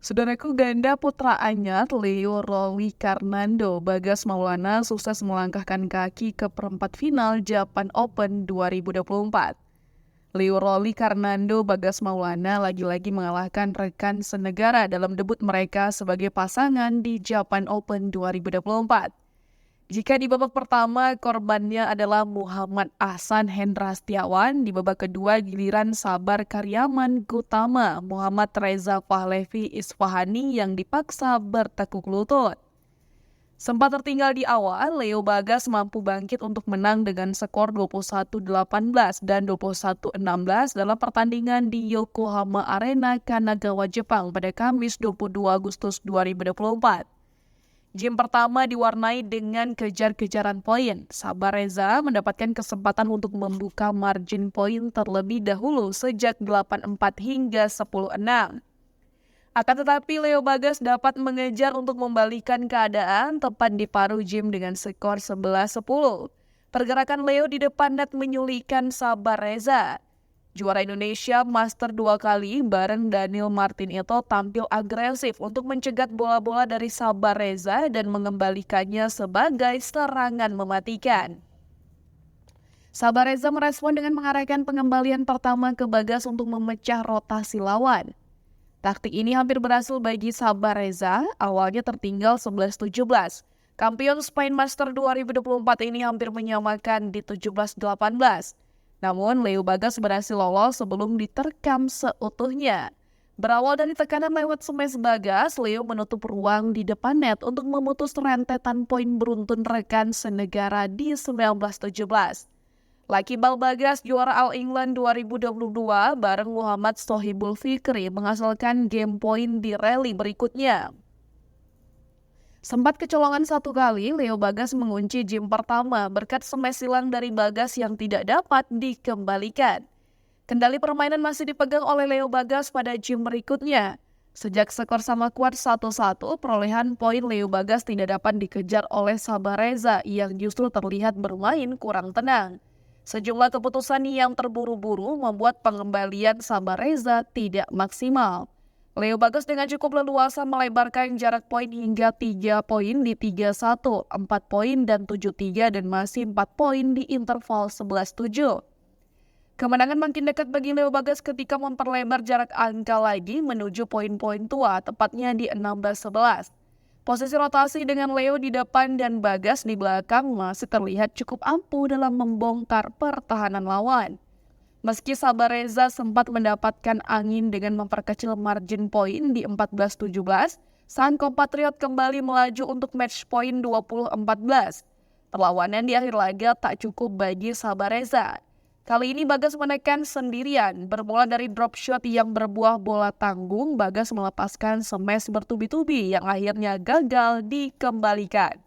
Saudaraku, ganda putra anyar Leo Rolly Karnando Bagas Maulana sukses melangkahkan kaki ke perempat final Japan Open 2024. Leo Rolly Karnando Bagas Maulana lagi-lagi mengalahkan rekan senegara dalam debut mereka sebagai pasangan di Japan Open 2024. Jika di babak pertama korbannya adalah Muhammad Ahsan Hendra Setiawan, di babak kedua giliran Sabar Karyaman Gutama Muhammad Reza Pahlevi Isfahani yang dipaksa bertekuk lutut. Sempat tertinggal di awal, Leo Bagas mampu bangkit untuk menang dengan skor 21-18 dan 21-16 dalam pertandingan di Yokohama Arena, Kanagawa, Jepang pada Kamis 22 Agustus 2024. Game pertama diwarnai dengan kejar-kejaran poin. Sabar Reza mendapatkan kesempatan untuk membuka margin poin terlebih dahulu sejak 8-4 hingga 10-6. Akan tetapi Leo Bagas dapat mengejar untuk membalikan keadaan tepat di paruh game dengan skor 11-10. Pergerakan Leo di depan net menyulitkan Sabar Reza. Juara Indonesia Master 2 kali bareng Daniel Martin itu tampil agresif untuk mencegat bola-bola dari Sabar Reza dan mengembalikannya sebagai serangan mematikan. Sabar Reza merespon dengan mengarahkan pengembalian pertama ke Bagas untuk memecah rotasi lawan. Taktik ini hampir berhasil bagi Sabar Reza, awalnya tertinggal 11-17. Kampion Spain Master 2024 ini hampir menyamakan di 17-18. Namun, Leo Bagas berhasil lolos sebelum diterkam seutuhnya. Berawal dari tekanan lewat smash Bagas, Leo menutup ruang di depan net untuk memutus rentetan poin beruntun rekan senegara di 19-17. Laki Bal Bagas juara All England 2022 bareng Muhammad Sohibul Fikri menghasilkan game point di rally berikutnya. Sempat kecolongan satu kali, Leo Bagas mengunci game pertama berkat smash silang dari Bagas yang tidak dapat dikembalikan. Kendali permainan masih dipegang oleh Leo Bagas pada game berikutnya. Sejak skor sama kuat 1-1, perolehan poin Leo Bagas tidak dapat dikejar oleh Sabar Reza yang justru terlihat bermain kurang tenang. Sejumlah keputusan yang terburu-buru membuat pengembalian Sabar Reza tidak maksimal. Leo Bagas dengan cukup leluasa melebarkan jarak poin hingga 3 poin di 3-1, 4 poin dan 7-3 dan masih 4 poin di interval 11-7. Kemenangan makin dekat bagi Leo Bagas ketika memperlebar jarak angka lagi menuju poin-poin tua, tepatnya di 16-11. Posisi rotasi dengan Leo di depan dan Bagas di belakang masih terlihat cukup ampuh dalam membongkar pertahanan lawan. Meski Sabar Reza sempat mendapatkan angin dengan memperkecil margin poin di 14-17, sang kompatriot kembali melaju untuk match point 20-14. Perlawanan di akhir laga tak cukup bagi Sabar Reza. Kali ini Bagas menekan sendirian, bermula dari drop shot yang berbuah bola tanggung, Bagas melepaskan smash bertubi-tubi yang akhirnya gagal dikembalikan.